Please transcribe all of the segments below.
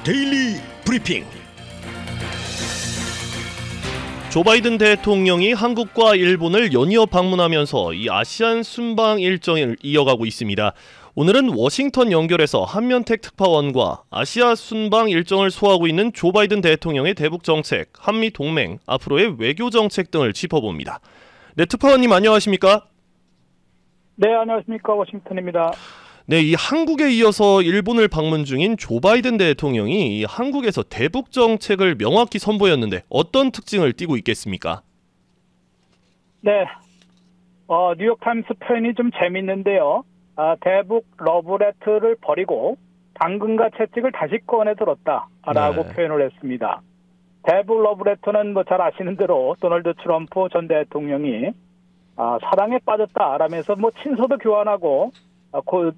데일리 브리핑. 조 바이든 대통령이 한국과 일본을 연이어 방문하면서 이 아시안 순방 일정을 이어가고 있습니다. 오늘은 워싱턴 연결해서 한면택 특파원과 아시아 순방 일정을 소화하고 있는 조 바이든 대통령의 대북 정책, 한미 동맹, 앞으로의 외교 정책 등을 짚어봅니다. 네, 특파원님 안녕하십니까? 네, 안녕하십니까. 워싱턴입니다. 네, 이 한국에 이어서 일본을 방문 중인 조 바이든 대통령이 이 한국에서 대북 정책을 명확히 선보였는데 어떤 특징을 띠고 있겠습니까? 네, 뉴욕타임스 표현이 좀 재밌는데요. 대북 러브레터를 버리고 당근과 채찍을 다시 꺼내 들었다라고 표현을 했습니다. 대북 러브레터는 뭐 잘 아시는 대로 도널드 트럼프 전 대통령이 사랑에 빠졌다라면서 뭐 친서도 교환하고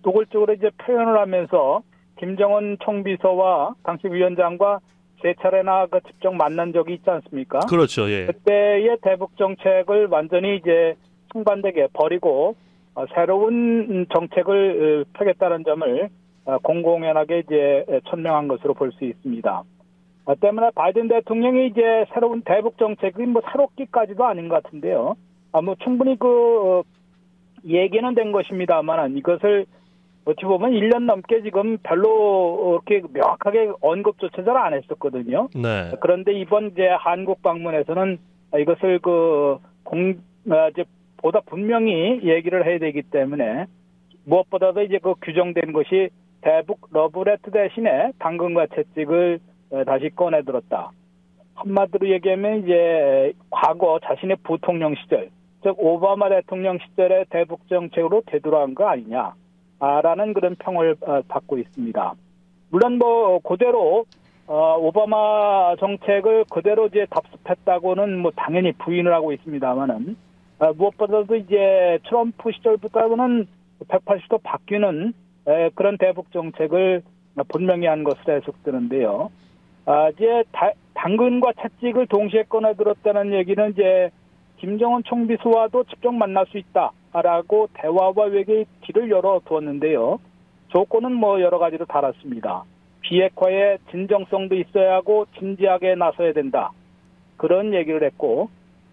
노골적으로 이제 표현을 하면서 김정은 총비서와 당시 위원장과 세 차례나 직접 만난 적이 있지 않습니까? 그렇죠, 예. 그때의 대북 정책을 완전히 이제 상반되게 버리고 새로운 정책을 펴겠다는 점을 공공연하게 이제 천명한 것으로 볼 수 있습니다. 때문에 바이든 대통령이 이제 새로운 대북 정책이 뭐 새롭기까지도 아닌 것 같은데요. 뭐 충분히 얘기는 된 것입니다만 이것을 어찌 보면 1년 넘게 지금 별로 이렇게 명확하게 언급조차 잘 안 했었거든요. 네. 그런데 이번 이제 한국 방문에서는 이것을 이제 보다 분명히 얘기를 해야 되기 때문에 무엇보다도 이제 규정된 것이 대북 러브레터 대신에 당근과 채찍을 다시 꺼내들었다. 한마디로 얘기하면 이제 과거 자신의 부통령 시절, 즉 오바마 대통령 시절의 대북 정책으로 되돌아간 거 아니냐라는 그런 평을 받고 있습니다. 물론 뭐 그대로 오바마 정책을 그대로 이제 답습했다고는 뭐 당연히 부인을 하고 있습니다만은 무엇보다도 이제 트럼프 시절부터는 180도 바뀌는 그런 대북 정책을 분명히 한 것으로 해석되는데요. 이제 당근과 채찍을 동시에 꺼내들었다는 얘기는 이제 김정은 총비서와도 직접 만날 수 있다라고 대화와 외교의 길을 열어두었는데요. 조건은 뭐 여러 가지로 달았습니다. 비핵화에 진정성도 있어야 하고 진지하게 나서야 된다. 그런 얘기를 했고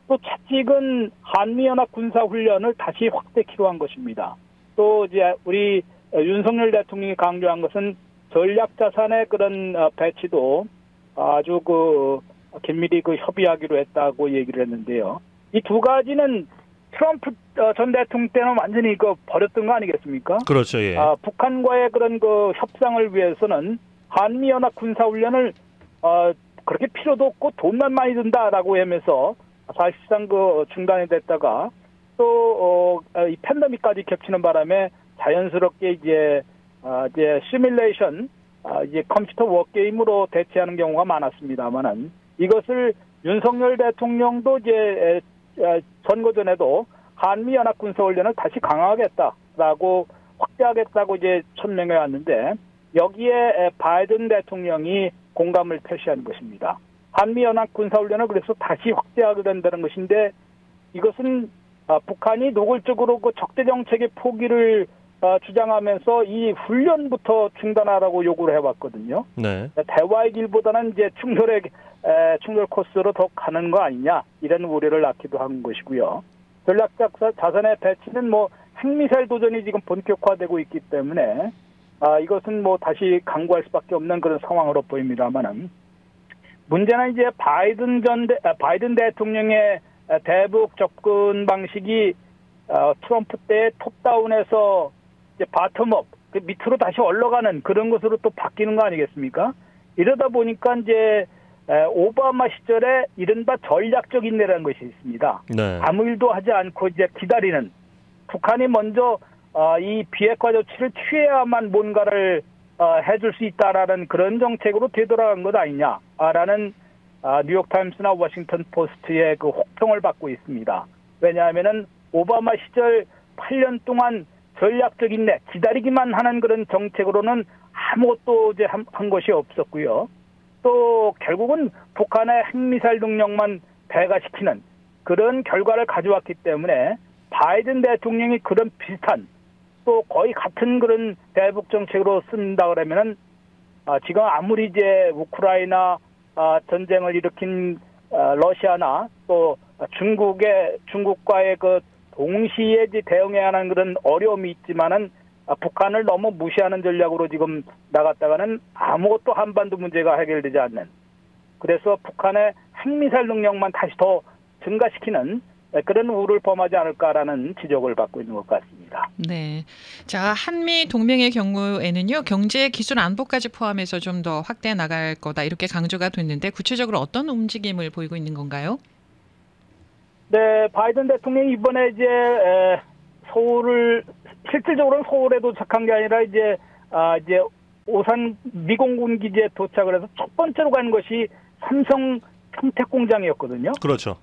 또 채찍은 한미연합 군사훈련을 다시 확대키로 한 것입니다. 또 이제 우리 윤석열 대통령이 강조한 것은 전략자산의 그런 배치도 아주 긴밀히 협의하기로 했다고 얘기를 했는데요. 이 두 가지는 트럼프 전 대통령 때는 완전히 버렸던 거 아니겠습니까? 그렇죠, 예. 북한과의 그런 협상을 위해서는 한미연합 군사훈련을 그렇게 필요도 없고 돈만 많이 든다라고 하면서 사실상 중단이 됐다가 또 이 팬데믹까지 겹치는 바람에 자연스럽게 이제 시뮬레이션 이제 컴퓨터 워게임으로 대체하는 경우가 많았습니다만은 이것을 윤석열 대통령도 이제 선거 전에도 한미 연합 군사 훈련을 다시 강화하겠다라고 확대하겠다고 이제 천명해 왔는데 여기에 바이든 대통령이 공감을 표시한 것입니다. 한미 연합 군사 훈련을 그래서 다시 확대하게 된다는 것인데 이것은 북한이 노골적으로 적대 정책의 포기를 주장하면서 이 훈련부터 중단하라고 요구를 해왔거든요. 네. 대화의 길보다는 이제 충돌 코스로 더 가는 거 아니냐 이런 우려를 낳기도 한 것이고요. 전략적 자산의 배치는 뭐 핵미사일 도전이 지금 본격화되고 있기 때문에 이것은 뭐 다시 강구할 수밖에 없는 그런 상황으로 보입니다만은 문제는 이제 바이든 대통령의 대북 접근 방식이 트럼프 때 톱다운에서 이제 바텀업 밑으로 다시 올라가는 그런 것으로 또 바뀌는 거 아니겠습니까? 이러다 보니까 이제 오바마 시절에 이른바 전략적 인내라는 것이 있습니다. 네. 아무 일도 하지 않고 이제 기다리는 북한이 먼저 이 비핵화 조치를 취해야만 뭔가를 해줄 수 있다라는 그런 정책으로 되돌아간 것 아니냐라는 뉴욕타임스나 워싱턴 포스트의 혹평을 받고 있습니다. 왜냐하면은 오바마 시절 8년 동안 전략적 인내, 기다리기만 하는 그런 정책으로는 아무것도 이제 한 것이 없었고요. 또 결국은 북한의 핵미사일 능력만 배가시키는 그런 결과를 가져왔기 때문에 바이든 대통령이 그런 비슷한 또 거의 같은 그런 대북 정책으로 쓴다 그러면은 지금 아무리 이제 우크라이나 전쟁을 일으킨 러시아나 또 중국과의 그 동시에 대응해야 하는 그런 어려움이 있지만은 북한을 너무 무시하는 전략으로 지금 나갔다가는 아무것도 한반도 문제가 해결되지 않는, 그래서 북한의 핵미사일 능력만 다시 더 증가시키는 그런 우를 범하지 않을까라는 지적을 받고 있는 것 같습니다. 네. 자, 한미 동맹의 경우에는요, 경제, 기술, 안보까지 포함해서 좀 더 확대해 나갈 거다 이렇게 강조가 됐는데 구체적으로 어떤 움직임을 보이고 있는 건가요? 네, 바이든 대통령이 이번에 이제 실질적으로는 서울에 도착한 게 아니라 이제 오산 미공군 기지에 도착을 해서 첫 번째로 간 것이 삼성 평택 공장이었거든요. 그렇죠.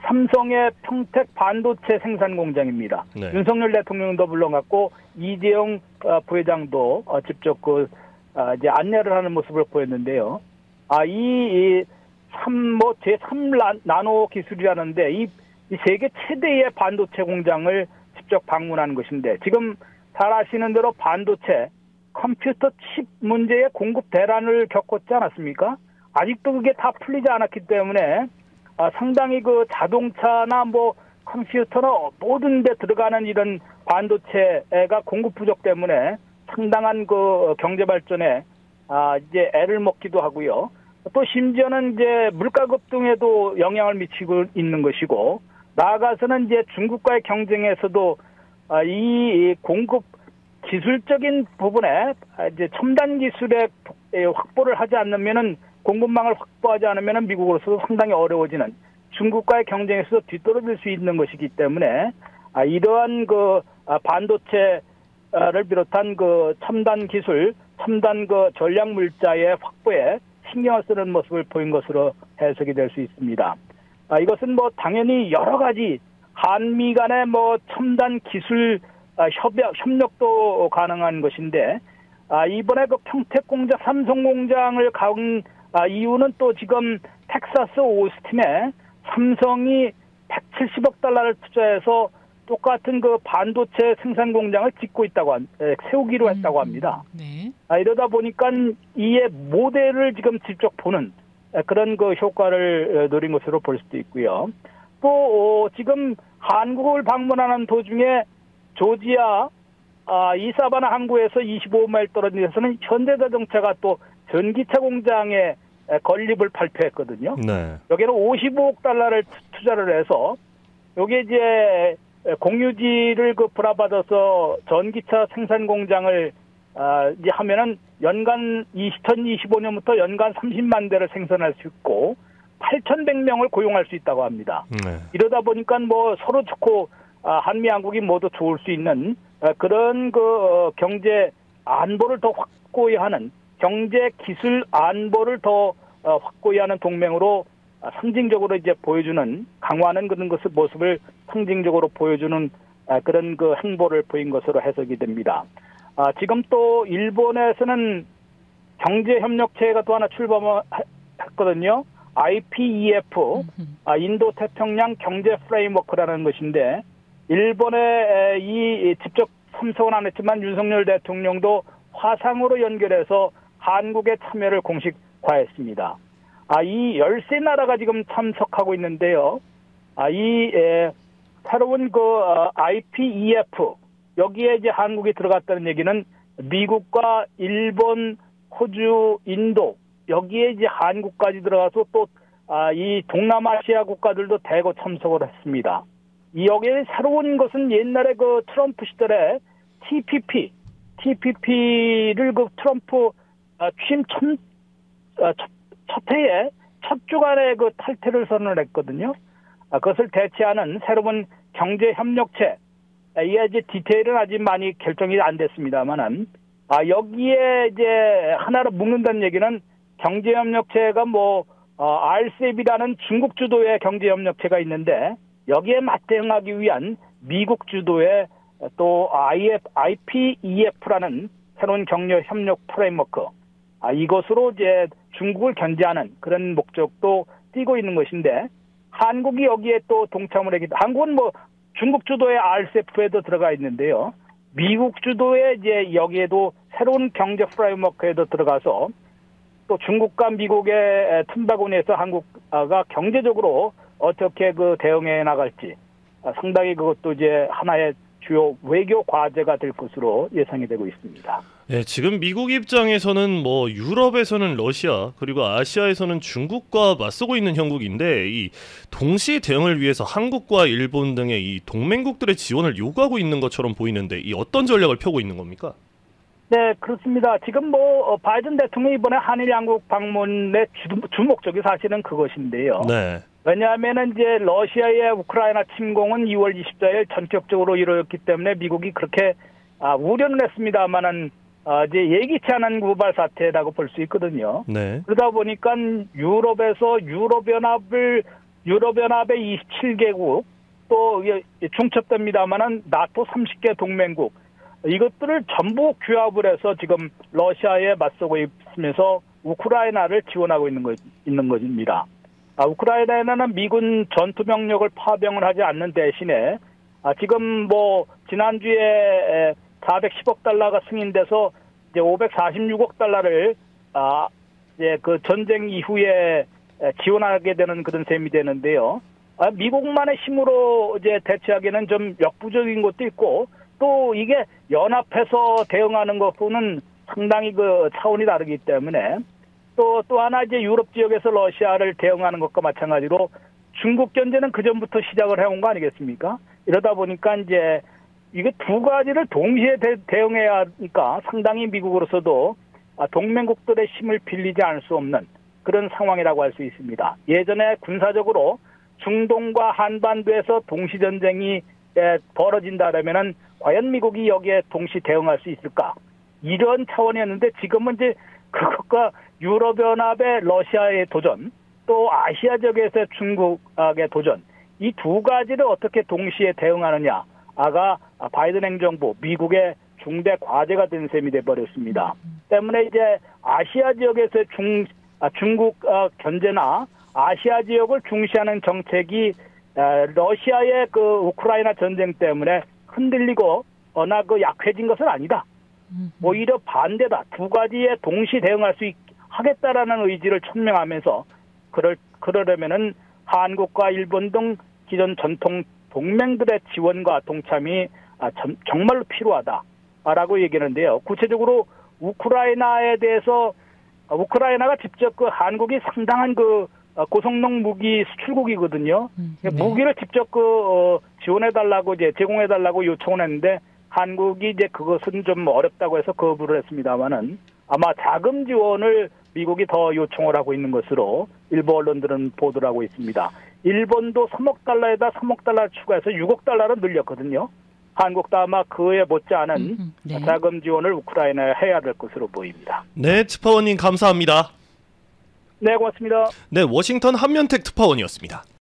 삼성의 평택 반도체 생산 공장입니다. 네. 윤석열 대통령도 불러갔고 이재용 부회장도 직접 이제 안내를 하는 모습을 보였는데요. 제3 나노 기술이라는데 이 세계 최대의 반도체 공장을 직접 방문한 것인데, 지금 잘 아시는 대로 반도체 컴퓨터 칩 문제의 공급 대란을 겪었지 않았습니까? 아직도 그게 다 풀리지 않았기 때문에 상당히 그 자동차나 뭐 컴퓨터나 모든 데 들어가는 이런 반도체가 공급 부족 때문에 상당한 그 경제 발전에 이제 애를 먹기도 하고요. 또 심지어는 이제 물가 급등에도 영향을 미치고 있는 것이고, 나아가서는 이제 중국과의 경쟁에서도 이 공급 기술적인 부분에 이제 첨단 기술의 확보를 하지 않으면은, 공급망을 확보하지 않으면은 미국으로서도 상당히 어려워지는, 중국과의 경쟁에서 뒤떨어질 수 있는 것이기 때문에 이러한 그 반도체를 비롯한 그 첨단 기술, 첨단 그 전략 물자의 확보에 신경을 쓰는 모습을 보인 것으로 해석이 될 수 있습니다. 이것은 뭐 당연히 여러 가지 한미 간의 뭐 첨단 기술 협력도 가능한 것인데, 이번에 그 평택 공장, 삼성 공장을 간 이유는 또 지금 텍사스 오스틴에 삼성이 170억 달러를 투자해서 똑같은 그 반도체 생산 공장을 세우기로 했다고 합니다. 네. 이러다 보니까 이의 모델을 지금 직접 보는 그런 그 효과를 노린 것으로 볼 수도 있고요. 또 지금 한국을 방문하는 도중에 조지아 이사바나 항구에서 25마일 떨어진 데서는 현대자동차가 또 전기차 공장에 건립을 발표했거든요. 네. 여기는 55억 달러를 투자를 해서 여기 이제 공유지를 불화받아서 전기차 생산 공장을 이제 하면은 연간 2025년부터 연간 30만 대를 생산할 수 있고 8,100명을 고용할 수 있다고 합니다. 네. 이러다 보니까 뭐 서로 좋고 한미 양국이 모두 좋을 수 있는 그런 그 경제 안보를 더 확고히 하는, 경제 기술 안보를 더 확고히 하는 동맹으로 상징적으로 이제 보여주는, 강화하는 그런 모습을 상징적으로 보여주는 그런 그 행보를 보인 것으로 해석이 됩니다. 지금 또 일본에서는 경제협력체가 또 하나 출범했거든요. IPEF, 인도 태평양 경제 프레임워크라는 것인데, 일본에 직접 참석은 안 했지만 윤석열 대통령도 화상으로 연결해서 한국의 참여를 공식화했습니다. 이 13나라가 지금 참석하고 있는데요. 새로운 그 IPEF, 여기에 이제 한국이 들어갔다는 얘기는 미국과 일본, 호주, 인도, 여기에 이제 한국까지 들어가서 또 이 동남아시아 국가들도 대거 참석을 했습니다. 여기에 새로운 것은 옛날에 그 트럼프 시절에 TPP를 그 트럼프 취임 첫 해에 첫 주간에 그 탈퇴를 선언을 했거든요. 그것을 대체하는 새로운 경제협력체, 이게 이제 디테일은 아직 많이 결정이 안 됐습니다만은, 여기에 이제 하나로 묶는다는 얘기는 경제협력체가 RCEP이라는 중국 주도의 경제협력체가 있는데, 여기에 맞대응하기 위한 미국 주도의 또 IPEF라는 새로운 경제협력 프레임워크, 이것으로 이제 중국을 견제하는 그런 목적도 띄고 있는 것인데, 한국이 여기에 또 동참을 하기, 한국은 중국 주도의 RCEP에도 들어가 있는데요. 미국 주도의 이제 여기에도 새로운 경제 프레임워크에도 들어가서 또 중국과 미국의 틈바구니에서 한국가 경제적으로 어떻게 그 대응해 나갈지 상당히 그것도 이제 하나의 주요 외교 과제가 될 것으로 예상이 되고 있습니다. 네, 지금 미국 입장에서는 뭐 유럽에서는 러시아 그리고 아시아에서는 중국과 맞서고 있는 형국인데 이 동시 대응을 위해서 한국과 일본 등의 이 동맹국들의 지원을 요구하고 있는 것처럼 보이는데 이 어떤 전략을 펴고 있는 겁니까? 네, 그렇습니다. 지금 뭐 바이든 대통령이 이번에 한일 양국 방문의 주목적이 사실은 그것인데요. 네. 왜냐하면은 이제 러시아의 우크라이나 침공은 2월 24일 전격적으로 이루어졌기 때문에 미국이 그렇게 우려는 했습니다만은 이제 예기치 않은 구발 사태라고 볼 수 있거든요. 네. 그러다 보니까 유럽에서 유럽연합의 27개국 또 중첩됩니다만은 나토 30개 동맹국 이것들을 전부 규합을 해서 지금 러시아에 맞서고 있으면서 우크라이나를 지원하고 있는 것입니다. 우크라이나에는 미군 전투 병력을 파병을 하지 않는 대신에 지금 뭐 지난주에 410억 달러가 승인돼서 이제 546억 달러를 이제 그 전쟁 이후에 지원하게 되는 그런 셈이 되는데요. 미국만의 힘으로 이제 대체하기는 좀 역부족인 것도 있고 또 이게 연합해서 대응하는 것과는 상당히 그 차원이 다르기 때문에 또 하나 이제 유럽 지역에서 러시아를 대응하는 것과 마찬가지로 중국 견제는 그 전부터 시작을 해온 거 아니겠습니까? 이러다 보니까 이제 이게 두 가지를 동시에 대응해야 하니까 상당히 미국으로서도 동맹국들의 힘을 빌리지 않을 수 없는 그런 상황이라고 할 수 있습니다. 예전에 군사적으로 중동과 한반도에서 동시 전쟁이 벌어진다면은 과연 미국이 여기에 동시 대응할 수 있을까? 이런 차원이었는데 지금은 이제 그것과 유럽연합의 러시아의 도전, 또 아시아 지역에서의 중국의 도전, 이 두 가지를 어떻게 동시에 대응하느냐가 바이든 행정부, 미국의 중대 과제가 된 셈이 돼버렸습니다. 때문에 이제 아시아 지역에서의 중국 견제나 아시아 지역을 중시하는 정책이 러시아의 그 우크라이나 전쟁 때문에 흔들리거나 그 약해진 것은 아니다. 오히려 반대다. 두 가지에 동시 대응할 수 하겠다라는 의지를 천명하면서 그러려면은 한국과 일본 등 기존 전통 동맹들의 지원과 동참이 정말로 필요하다라고 얘기하는데요. 구체적으로 우크라이나에 대해서 우크라이나가 직접 그 한국이 상당한 그 고성능 무기 수출국이거든요. 네. 무기를 직접 지원해달라고 이제 제공해달라고 요청을 했는데 한국이 이제 그것은 좀 어렵다고 해서 거부를 했습니다만은 아마 자금 지원을 미국이 더 요청을 하고 있는 것으로 일부 언론들은 보도를 하고 있습니다. 일본도 3억 달러에다 3억 달러 추가해서 6억 달러로 늘렸거든요. 한국도 아마 그에 못지않은 네. 자금 지원을 우크라이나에 해야 될 것으로 보입니다. 네, 특파원님 감사합니다. 네, 고맙습니다. 네, 워싱턴 한면택 특파원이었습니다.